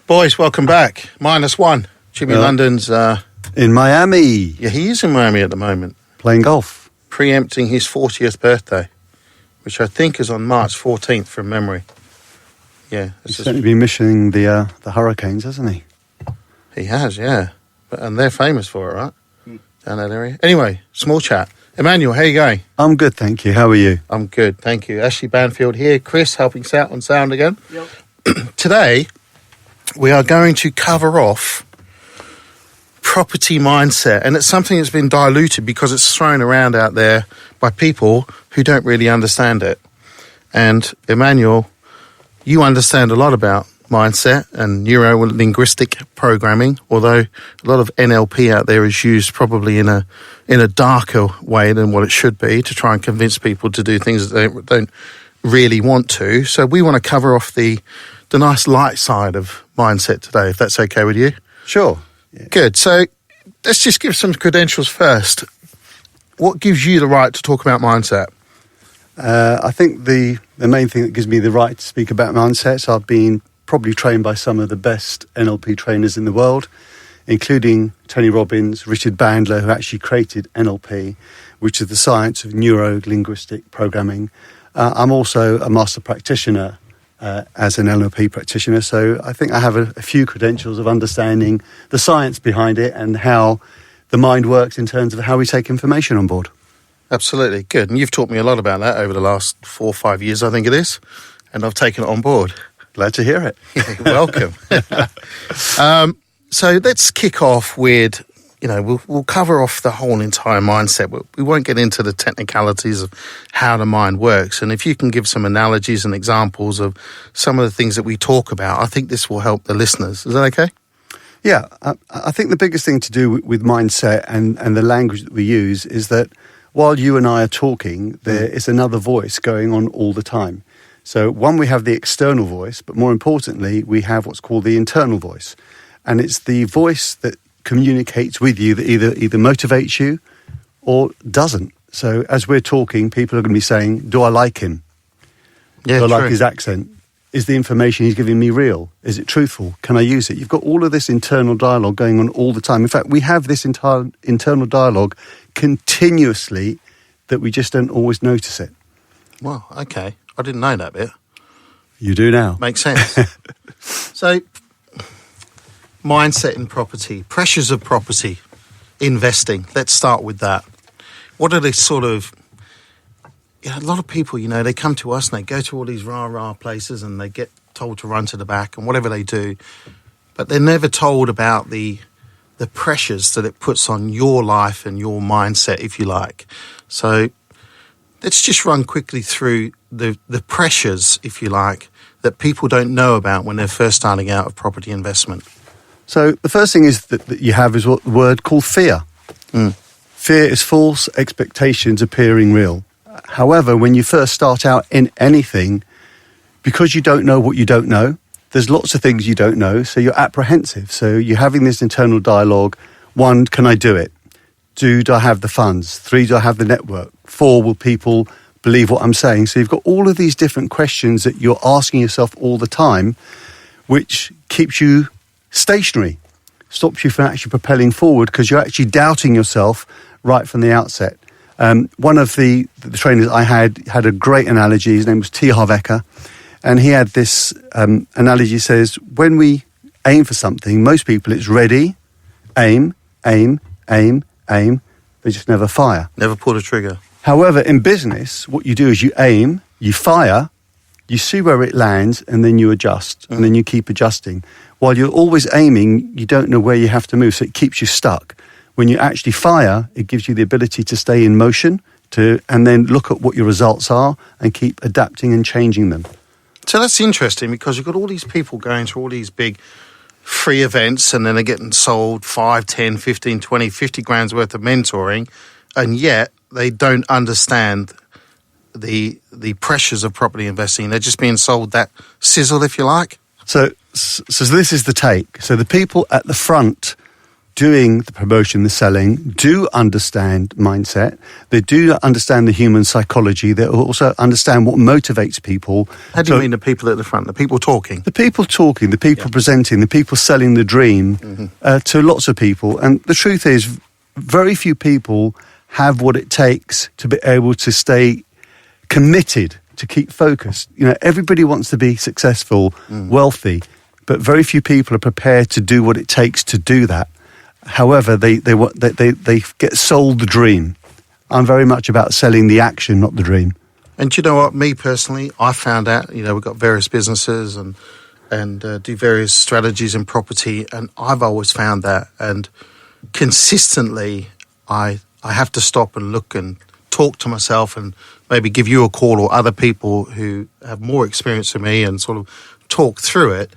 Boys, welcome back. -1. Jimmy London's... in Miami. Yeah, he is in Miami at the moment. Playing golf. Preempting his 40th birthday, which I think is on March 14th from memory. Yeah. He's certainly been missing the Hurricanes, hasn't he? He has, yeah. And they're famous for it, right? Down that area. Anyway, small chat. Emmanuel, how you going? I'm good, thank you. How are you? I'm good, thank you. Ashley Banfield here. Chris helping us out on sound again. Yep. Today, we are going to cover off property mindset, and it's something that's been diluted because it's thrown around out there by people who don't really understand it. And Emmanuel, you understand a lot about mindset and neuro-linguistic programming, although a lot of NLP out there is used probably in a darker way than what it should be to try and convince people to do things that they don't really want to. So we want to cover off the nice light side of mindset today, if that's okay with you. Sure. Yeah. Good. So let's just give some credentials first. What gives you the right to talk about mindset? I think the main thing that gives me the right to speak about mindsets, I've been probably trained by some of the best NLP trainers in the world, including Tony Robbins, Richard Bandler, who actually created NLP, which is the science of neuro-linguistic programming. I'm also a master practitioner as an NLP practitioner, so I think I have a few credentials of understanding the science behind it and how the mind works in terms of how we take information on board. Absolutely. Good. And you've taught me a lot about that over the last 4 or 5 years, I think it is, and I've taken it on board. Glad to hear it. Welcome. So let's kick off with, we'll cover off the whole entire mindset. We won't get into the technicalities of how the mind works. And if you can give some analogies and examples of some of the things that we talk about, I think this will help the listeners. Is that okay? Yeah. I think the biggest thing to do with mindset and the language that we use is that while you and I are talking, there is another voice going on all the time. So one, we have the external voice, but more importantly, we have what's called the internal voice. And it's the voice that communicates with you that either motivates you or doesn't. So as we're talking, people are going to be saying, do I like him? Yeah, do I true. like his accent? Is the information he's giving me real? Is it truthful? Can I use it? You've got all of this internal dialogue going on all the time. In fact, we have this entire internal dialogue continuously that we just don't always notice it. Well, okay. I didn't know that bit. You do now. Makes sense. So, mindset in property, pressures of property, investing. Let's start with that. What are the sort of... a lot of people, they come to us and they go to all these rah-rah places and they get told to run to the back and whatever they do, but they're never told about the pressures that it puts on your life and your mindset, if you like. So let's just run quickly through the pressures, if you like, that people don't know about when they're first starting out of property investment. So the first thing is that you have is what the word called fear. Fear is false expectations appearing real. However, when you first start out in anything, because you don't know what you don't know, there's lots of things you don't know, so you're apprehensive. So you're having this internal dialogue. 1, can I do it? 2, do I have the funds? 3, do I have the network? 4, will people believe what I'm saying? So you've got all of these different questions that you're asking yourself all the time, which keeps you stationary, stops you from actually propelling forward because you're actually doubting yourself right from the outset. One of the trainers I had a great analogy. His name was T. Harv Eker, and he had this analogy. He says, when we aim for something, most people it's ready, aim, aim, aim, aim. They just never fire. Never pull the trigger. However, in business, what you do is you aim, you fire, you see where it lands, and then you adjust, and then you keep adjusting. While you're always aiming, you don't know where you have to move, so it keeps you stuck. When you actually fire, it gives you the ability to stay in motion, and then look at what your results are and keep adapting and changing them. So that's interesting because you've got all these people going to all these big free events and then they're getting sold 5, 10, 15, 20, 50 grand's worth of mentoring, and yet they don't understand the pressures of property investing. They're just being sold that sizzle, if you like. So this is the take. So the people at the front doing the promotion, the selling, do understand mindset. They do understand the human psychology. They also understand what motivates people. How do you mean the people at the front, the people talking? The people talking, the people presenting, the people selling the dream to lots of people. And the truth is, very few people have what it takes to be able to stay committed, to keep focused. You know, everybody wants to be successful, wealthy, but very few people are prepared to do what it takes to do that. However, they get sold the dream. I'm very much about selling the action, not the dream. And do you know what? Me personally, I found out, you know, we've got various businesses and do various strategies in property, and I've always found that. And consistently, I have to stop and look and talk to myself and maybe give you a call or other people who have more experience than me and sort of talk through it.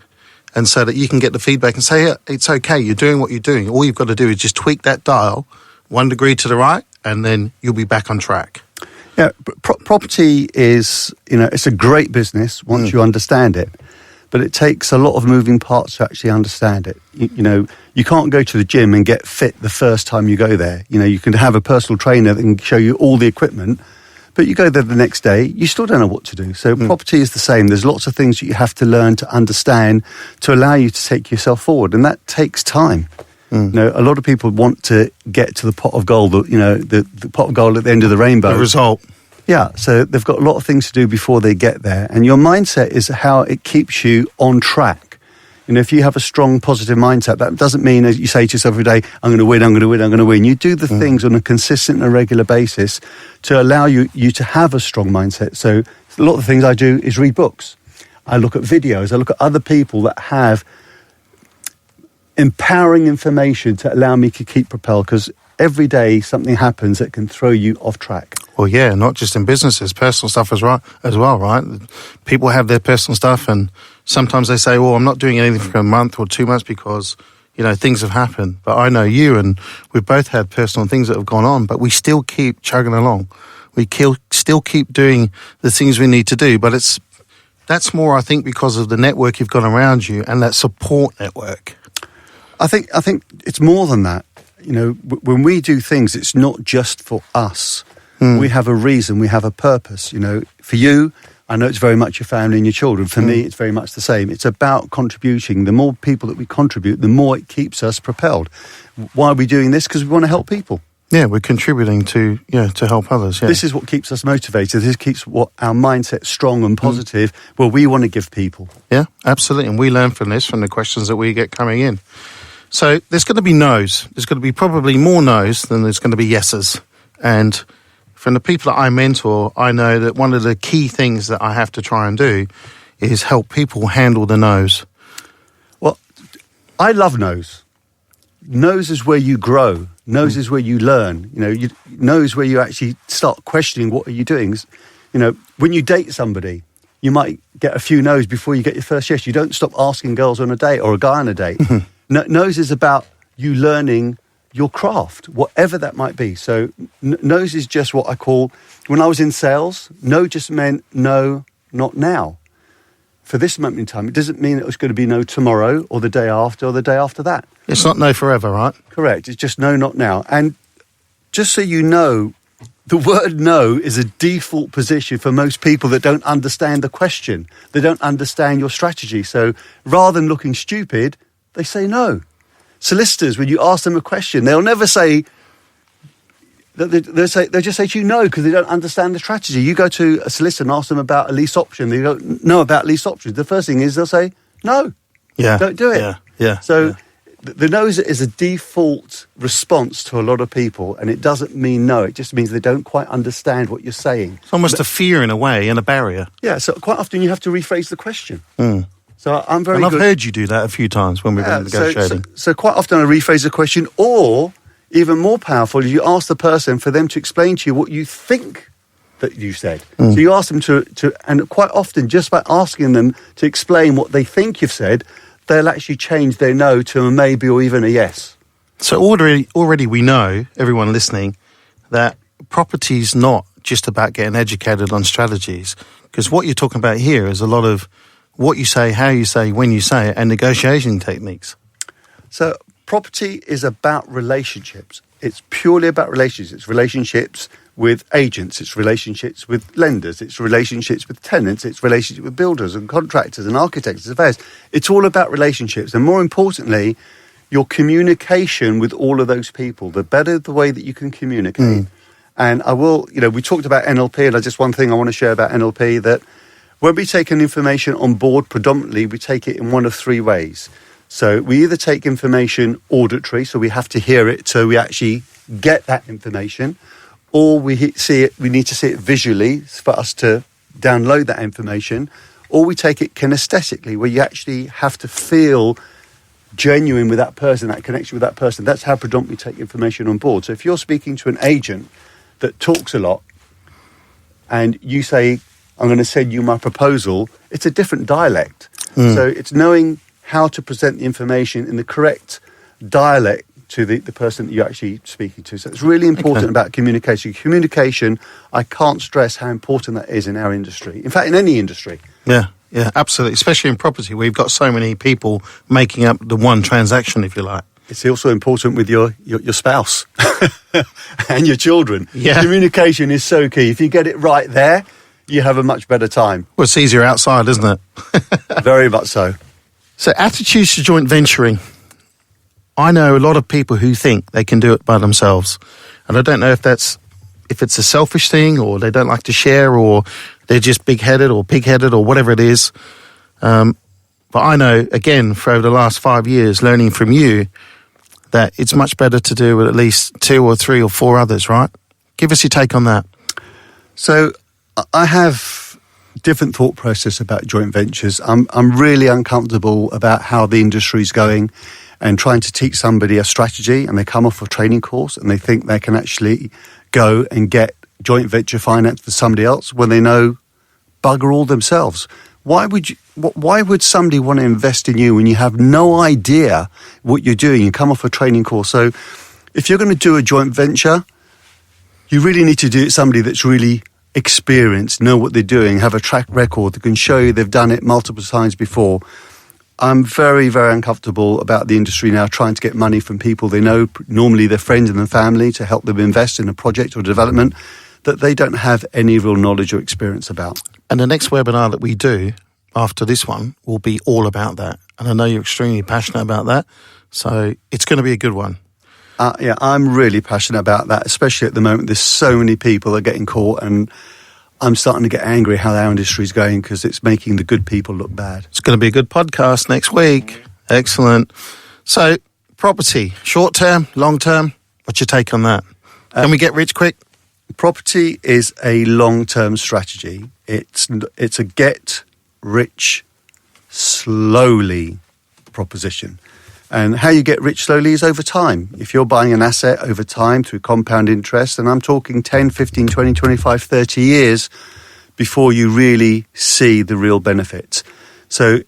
And so that you can get the feedback and say, yeah, it's okay, you're doing what you're doing. All you've got to do is just tweak that dial 1 degree to the right, and then you'll be back on track. Yeah, property is, you know, it's a great business once you understand it, but it takes a lot of moving parts to actually understand it. You know, you can't go to the gym and get fit the first time you go there. You know, you can have a personal trainer that can show you all the equipment, but you go there the next day, you still don't know what to do. So property is the same. There's lots of things that you have to learn to understand to allow you to take yourself forward, and that takes time. You know, a lot of people want to get to the pot of gold, you know, the pot of gold at the end of the rainbow. The result. Yeah, so they've got a lot of things to do before they get there. And your mindset is how it keeps you on track. You know, if you have a strong, positive mindset, that doesn't mean, as you say to yourself every day, I'm going to win, I'm going to win, I'm going to win. You do the things on a consistent and regular basis to allow you to have a strong mindset. So a lot of the things I do is read books. I look at videos. I look at other people that have empowering information to allow me to keep propelled, because every day something happens that can throw you off track. Well, yeah, not just in businesses, personal stuff as well, right? People have their personal stuff, and sometimes they say, well, I'm not doing anything for a month or 2 months because, you know, things have happened. But I know you, and we've both had personal things that have gone on, but we still keep chugging along. We still keep doing the things we need to do, but that's more, I think, because of the network you've got around you and that support network. I think it's more than that. You know, when we do things, it's not just for us. We have a reason, we have a purpose. You know, for you, I know it's very much your family and your children. For me, it's very much the same. It's about contributing. The more people that we contribute, the more it keeps us propelled. Why are we doing this? Because we want to help people. Yeah, we're contributing to help others. Yeah. This is what keeps us motivated. This keeps our mindset strong and positive, where we want to give people. Yeah, absolutely. And we learn from this, from the questions that we get coming in. So there's going to be no's. There's going to be probably more no's than there's going to be yeses. And from the people that I mentor, I know that one of the key things that I have to try and do is help people handle the no's. Well, I love no's. No's is where you grow. No's is where you learn. You know, no's where you actually start questioning what are you doing. You know, when you date somebody, you might get a few no's before you get your first yes. You don't stop asking girls on a date or a guy on a date. No's is about you learning your craft, whatever that might be. So no's is just what I call, when I was in sales, no just meant no, not now. For this moment in time, it doesn't mean it was going to be no tomorrow or the day after or the day after that. It's not no forever, right? Correct. It's just no, not now. And just so you know, the word no is a default position for most people that don't understand the question. They don't understand your strategy. So rather than looking stupid, they say no. Solicitors, when you ask them a question, they'll never say, they'll just say to you no, because they don't understand the strategy. You go to a solicitor and ask them about a lease option. They don't know about lease options. The first thing is they'll say no. Yeah. Don't do it. Yeah. So the no is a default response to a lot of people, and it doesn't mean no. It just means they don't quite understand what you're saying. It's almost a fear in a way and a barrier. Yeah, so quite often you have to rephrase the question. So I'm very good. And I've heard you do that a few times when we've been negotiating. So quite often I rephrase the question, or even more powerful, you ask the person for them to explain to you what you think that you said. So you ask them to, and quite often just by asking them to explain what they think you've said, they'll actually change their no to a maybe or even a yes. So already we know, everyone listening, that property's not just about getting educated on strategies, because what you're talking about here is a lot of what you say, how you say, when you say it, and negotiation techniques. So property is about relationships. It's purely about relationships. It's relationships with agents. It's relationships with lenders. It's relationships with tenants. It's relationships with builders and contractors and architects and surveyors. It's all about relationships. And more importantly, your communication with all of those people. The better the way that you can communicate. And I will, we talked about NLP, and just one thing I want to share about NLP, that when we take an information on board, predominantly, we take it in one of three ways. So we either take information auditory, so we have to hear it so we actually get that information, or we need to see it visually for us to download that information, or we take it kinesthetically, where you actually have to feel genuine with that person, that connection with that person. That's how predominantly we take information on board. So if you're speaking to an agent that talks a lot and you say, I'm going to send you my proposal, it's a different dialect. So it's knowing how to present the information in the correct dialect to the person that you're actually speaking to. So it's really important about communication. Communication, I can't stress how important that is in our industry. In fact, in any industry. Yeah, absolutely. Especially in property, where you've got so many people making up the one transaction, if you like. It's also important with your spouse and your children. Yeah. Communication is so key. If you get it right there, you have a much better time. Well, it's easier outside, isn't it? Very much so. So attitudes to joint venturing. I know a lot of people who think they can do it by themselves. And I don't know if it's a selfish thing, or they don't like to share, or they're just big-headed or pig-headed or whatever it is. But I know, again, for over the last 5 years, learning from you, that it's much better to do with at least 2 or 3 or 4 others, right? Give us your take on that. So I have different thought process about joint ventures. I'm really uncomfortable about how the industry's going, and trying to teach somebody a strategy, and they come off a training course and they think they can actually go and get joint venture finance for somebody else when they know bugger all themselves. Why would somebody want to invest in you when you have no idea what you're doing? You come off a training course. So if you're going to do a joint venture, you really need to do it with somebody that's really experienced, know what they're doing, have a track record that can show you they've done it multiple times before. I'm very, very uncomfortable about the industry now trying to get money from people they know, normally their friends and their family, to help them invest in a project or development that they don't have any real knowledge or experience about. And the next webinar that we do after this one will be all about that. And I know you're extremely passionate about that, so it's going to be a good one. Yeah, I'm really passionate about that, especially at the moment. There's so many people that are getting caught, and I'm starting to get angry how our industry is going, because it's making the good people look bad. It's going to be a good podcast next week. Excellent. So, property, short term, long term, what's your take on that? Can we get rich quick? Property is a long-term strategy. It's a get rich slowly proposition. And how you get rich slowly is over time. If you're buying an asset over time through compound interest, and I'm talking 10, 15, 20, 25, 30 years before you really see the real benefits. So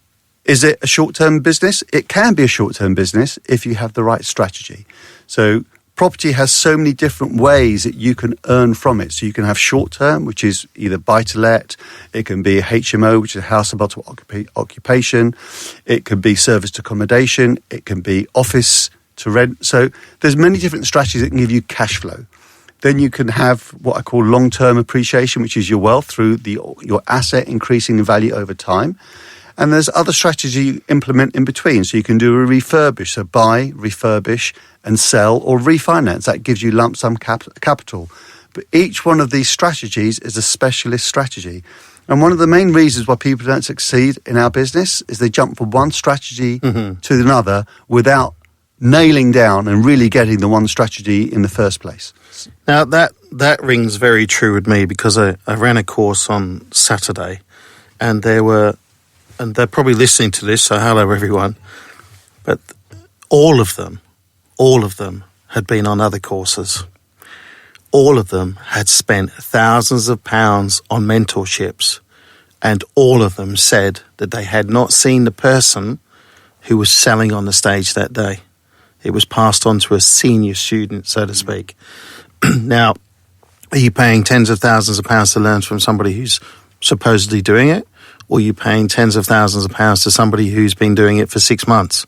is it a short-term business? It can be a short-term business if you have the right strategy. So property has so many different ways that you can earn from it. So you can have short-term, which is either buy-to-let. It can be a HMO, which is a house of multiple occupation. It can be serviced accommodation. It can be office to rent. So there's many different strategies that can give you cash flow. Then you can have what I call long-term appreciation, which is your wealth through your asset increasing in value over time. And there's other strategies you implement in between. So you can do a refurbish, so buy, refurbish, and sell, or refinance. That gives you lump sum capital. But each one of these strategies is a specialist strategy. And one of the main reasons why people don't succeed in our business is they jump from one strategy to another without nailing down and really getting the one strategy in the first place. Now, that rings very true with me, because I ran a course on Saturday, and and they're probably listening to this, so hello everyone, but all of them had been on other courses. All of them had spent thousands of pounds on mentorships, and all of them said that they had not seen the person who was selling on the stage that day. It was passed on to a senior student, so to speak. Now, are you paying tens of thousands of pounds to learn from somebody who's supposedly doing it? Or are you paying tens of thousands of pounds to somebody who's been doing it for 6 months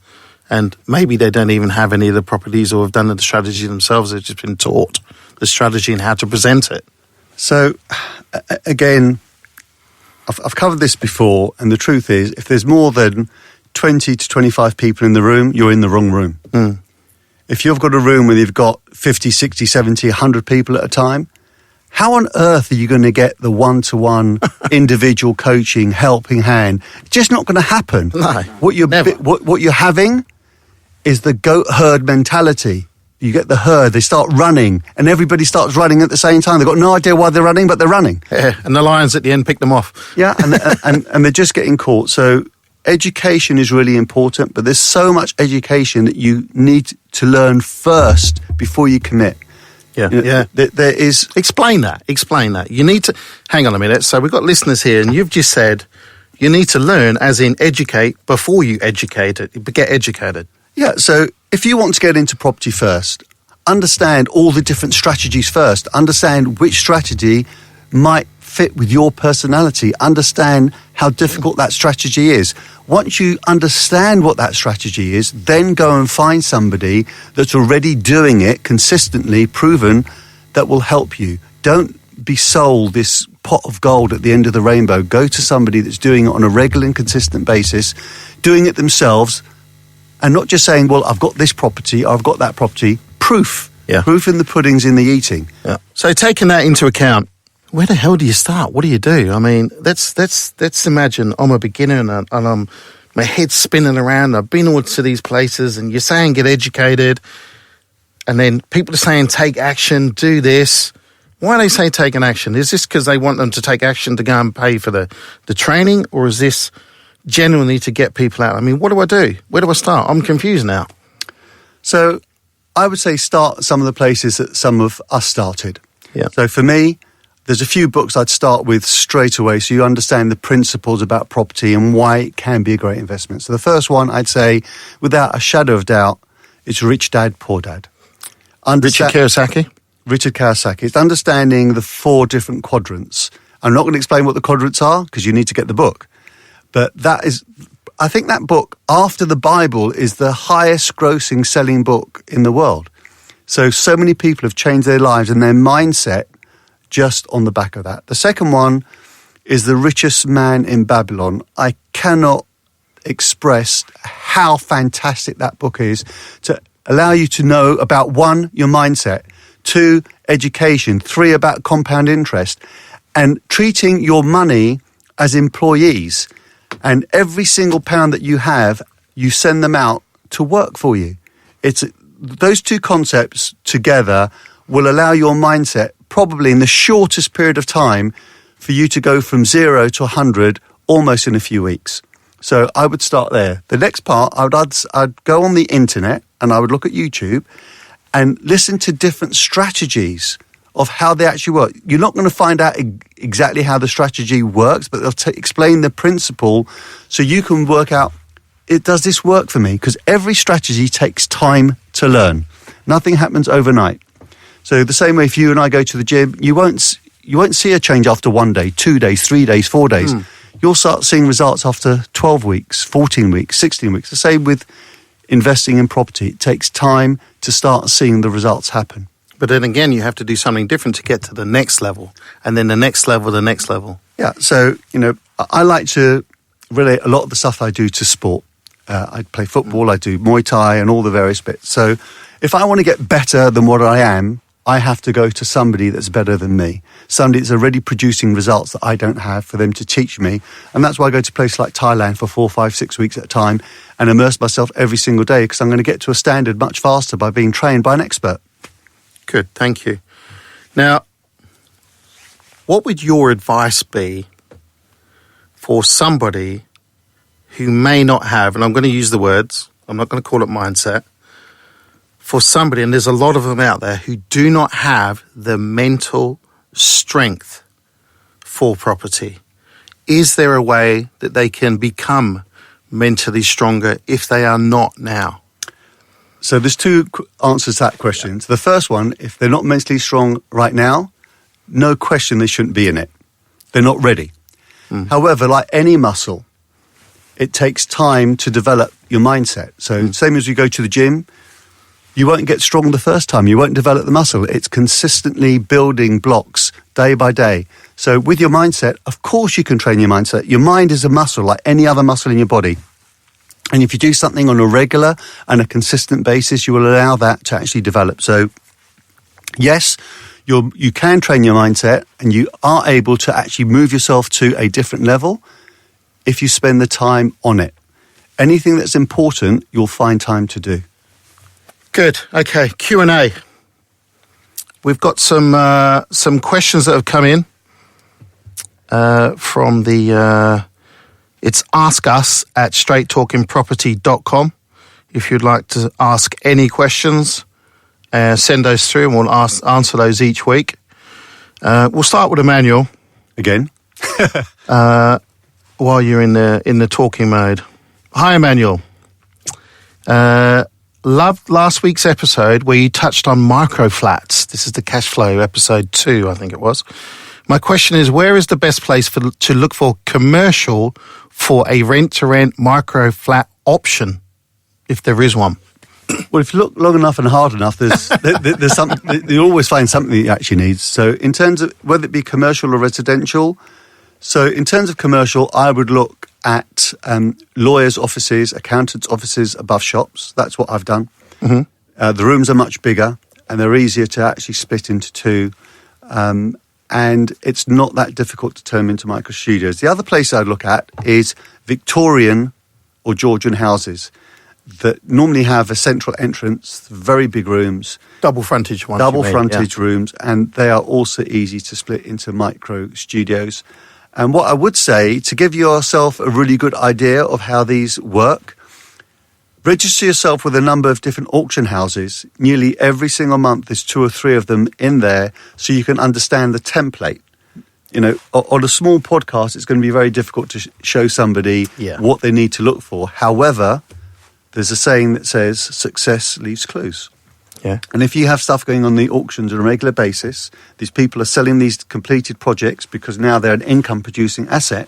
And maybe they don't even have any of the properties or have done the strategy themselves. They've just been taught the strategy and how to present it. So, again, I've covered this before, and the truth is, if there's more than 20 to 25 people in the room, you're in the wrong room. Mm. If you've got a room where you've got 50, 60, 70, 100 people at a time, how on earth are you going to get the one-to-one individual coaching, helping hand? It's just not going to happen. No, what you're having is the goat herd mentality. You get the herd, they start running, and everybody starts running at the same time. They've got no idea why they're running, but they're running. Yeah, and the lions at the end pick them off. Yeah, and they're just getting caught. So education is really important, but there's so much education that you need to learn first before you commit. Yeah, you know, yeah. There is... Explain that. You need to... Hang on a minute. So we've got listeners here, and you've just said you need to learn, as in educate, before you get educated. Yeah, so if you want to get into property first, understand all the different strategies first. Understand which strategy might fit with your personality. Understand how difficult that strategy is. Once you understand what that strategy is, then go and find somebody that's already doing it consistently, proven, that will help you. Don't be sold this pot of gold at the end of the rainbow. Go to somebody that's doing it on a regular and consistent basis, doing it themselves, and not just saying, well, I've got this property, I've got that property. Proof. Yeah. Proof in the pudding's in the eating. Yeah. So taking that into account, where the hell do you start? What do you do? I mean, let's imagine I'm a beginner and I'm my head's spinning around. I've been all to these places, and you're saying get educated, and then people are saying take action, do this. Why do they say take an action? Is this because they want them to take action to go and pay for the training, or is this genuinely to get people out? I mean, what do I do? Where do I start? I'm confused now. So I would say start some of the places that some of us started. Yeah. So for me, there's a few books I'd start with straight away so you understand the principles about property and why it can be a great investment. So the first one I'd say, without a shadow of doubt, is Rich Dad, Poor Dad. Richard Kiyosaki? Richard Kiyosaki. It's understanding the 4 different quadrants. I'm not going to explain what the quadrants are because you need to get the book. But I think that book, after the Bible, is the highest grossing selling book in the world. So many people have changed their lives and their mindset just on the back of that. The second one is The Richest Man in Babylon. I cannot express how fantastic that book is to allow you to know about 1, your mindset, 2, education, 3, about compound interest, and treating your money as employees. And every single pound that you have, you send them out to work for you. It's those 2 concepts together will allow your mindset, probably in the shortest period of time, for you to go from 0 to 100 almost in a few weeks. So I would start there. The next part, I'd go on the internet and I would look at YouTube and listen to different strategies of how they actually work. You're not going to find out exactly how the strategy works, but they'll explain the principle so you can work out, does this work for me? Because every strategy takes time to learn. Nothing happens overnight. So the same way if you and I go to the gym, you won't see a change after 1 day, 2 days, 3 days, 4 days. You'll start seeing results after 12 weeks, 14 weeks, 16 weeks. The same with investing in property. It takes time to start seeing the results happen. But then again, you have to do something different to get to the next level, and then the next level, the next level. Yeah, so, I like to relate a lot of the stuff I do to sport. I play football, I do Muay Thai and all the various bits. So if I want to get better than what I am, I have to go to somebody that's better than me, somebody that's already producing results that I don't have for them to teach me. And that's why I go to places like Thailand for 4, 5, 6 weeks at a time and immerse myself every single day, because I'm going to get to a standard much faster by being trained by an expert. Good, thank you. Now, what would your advice be for somebody who may not have, and I'm going to use the words, I'm not going to call it mindset, for somebody, and there's a lot of them out there, who do not have the mental strength for property? Is there a way that they can become mentally stronger if they are not now? So there's 2 answers to that question. So the first one, if they're not mentally strong right now, no question they shouldn't be in it. They're not ready. However, like any muscle, it takes time to develop your mindset. So same as you go to the gym, you won't get strong the first time. You won't develop the muscle. It's consistently building blocks day by day. So with your mindset, of course you can train your mindset. Your mind is a muscle like any other muscle in your body. And if you do something on a regular and a consistent basis, you will allow that to actually develop. So yes, you can train your mindset and you are able to actually move yourself to a different level if you spend the time on it. Anything that's important, you'll find time to do. Good. Okay, Q&A. We've got some questions that have come in from the... it's askus@straighttalkingproperty.com. If you'd like to ask any questions, send those through and we'll answer those each week. We'll start with Emmanuel. Again? While you're in the talking mode. Hi, Emmanuel. Loved last week's episode where you touched on microflats. This is the cash flow episode 2, I think it was. My question is, where is the best place to look for commercial for a rent-to-rent microflat option, if there is one? Well, if you look long enough and hard enough, there's something. You always find something that you actually need. So in terms of whether it be commercial or residential, so in terms of commercial, I would look at lawyers' offices, accountants' offices above shops. That's what I've done. Mm-hmm. The rooms are much bigger and they're easier to actually split into two. And it's not that difficult to turn them into micro studios. The other place I'd look at is Victorian or Georgian houses that normally have a central entrance, very big rooms. Double frontage ones. Rooms, and they are also easy to split into micro studios. And what I would say, to give yourself a really good idea of how these work, register yourself with a number of different auction houses. Nearly every single month there's 2 or 3 of them in there so you can understand the template. You know, on a small podcast, it's going to be very difficult to show somebody what they need to look for. However, there's a saying that says success leaves clues. Yeah. And if you have stuff going on the auctions on a regular basis, these people are selling these completed projects because now they're an income-producing asset.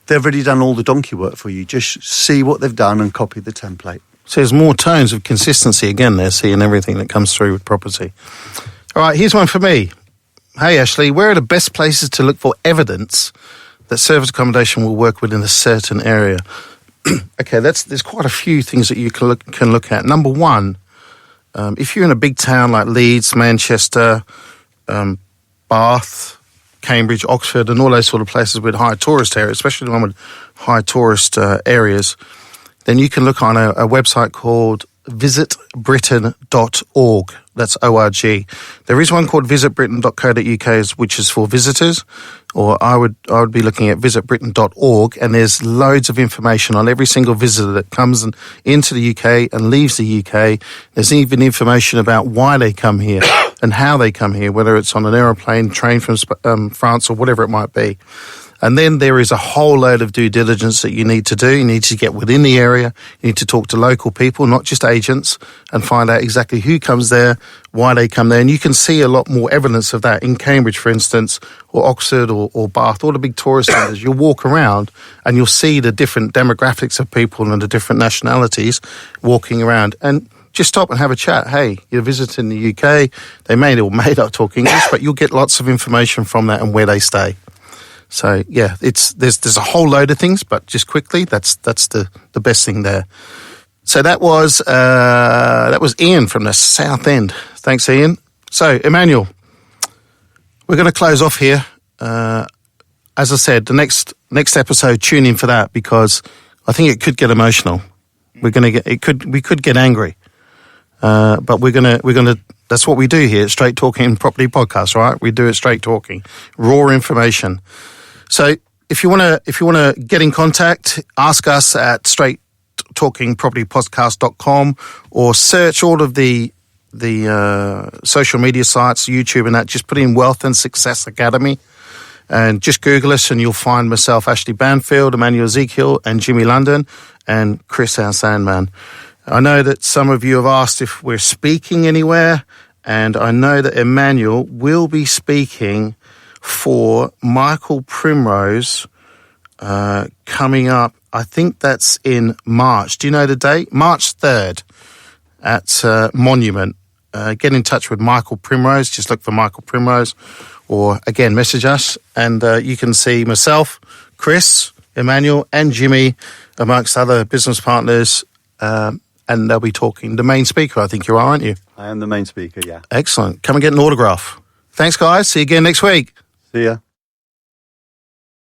They've already done all the donkey work for you. Just see what they've done and copy the template. So there's more tones of consistency again there, seeing everything that comes through with property. All right, here's one for me. Hey, Ashley, where are the best places to look for evidence that service accommodation will work within a certain area? Okay, there's quite a few things that you can look at. Number one, if you're in a big town like Leeds, Manchester, Bath, Cambridge, Oxford, and all those sort of places with high tourist areas, especially the one with high tourist areas, then you can look on a website called visitbritain.org. That's O-R-G. There is one called visitbritain.co.uk, which is for visitors, or I would be looking at visitbritain.org, and there's loads of information on every single visitor that comes into the UK and leaves the UK. There's even information about why they come here and how they come here, whether it's on an aeroplane, train from France, or whatever it might be. And then there is a whole load of due diligence that you need to do. You need to get within the area. You need to talk to local people, not just agents, and find out exactly who comes there, why they come there. And you can see a lot more evidence of that in Cambridge, for instance, or Oxford or Bath, all the big tourist centres. You'll walk around and you'll see the different demographics of people and the different nationalities walking around. And just stop and have a chat. Hey, you're visiting the UK. They may or may not talk English, but you'll get lots of information from that and where they stay. So yeah, there's a whole load of things, but just quickly, that's the best thing there. So that was Ian from the South End. Thanks, Ian. So Emmanuel, we're going to close off here. As I said, the next episode, tune in for that because I think it could get emotional. We could get angry, but we're gonna. That's what we do here at Straight Talking Property Podcast, right? We do it straight talking, raw information. So if you want to get in contact, ask us at straighttalkingpropertypodcast.com or search all of the social media sites, YouTube and that. Just put in Wealth and Success Academy and just Google us and you'll find myself, Ashley Banfield, Emmanuel Ezekiel and Jimmy London and Chris our Sandman. I know that some of you have asked if we're speaking anywhere, and I know that Emmanuel will be speaking for Michael Primrose coming up I think that's in March. Do you know the date? March 3rd at Monument. Get in touch with Michael Primrose. Just look for Michael Primrose, or again, message us, and you can see myself, Chris, Emmanuel, and Jimmy, amongst other business partners, and they'll be talking. The main speaker, I think you are, aren't you? I am the main speaker, yeah. Excellent. Come and get an autograph. Thanks, guys. See you again next week. See ya.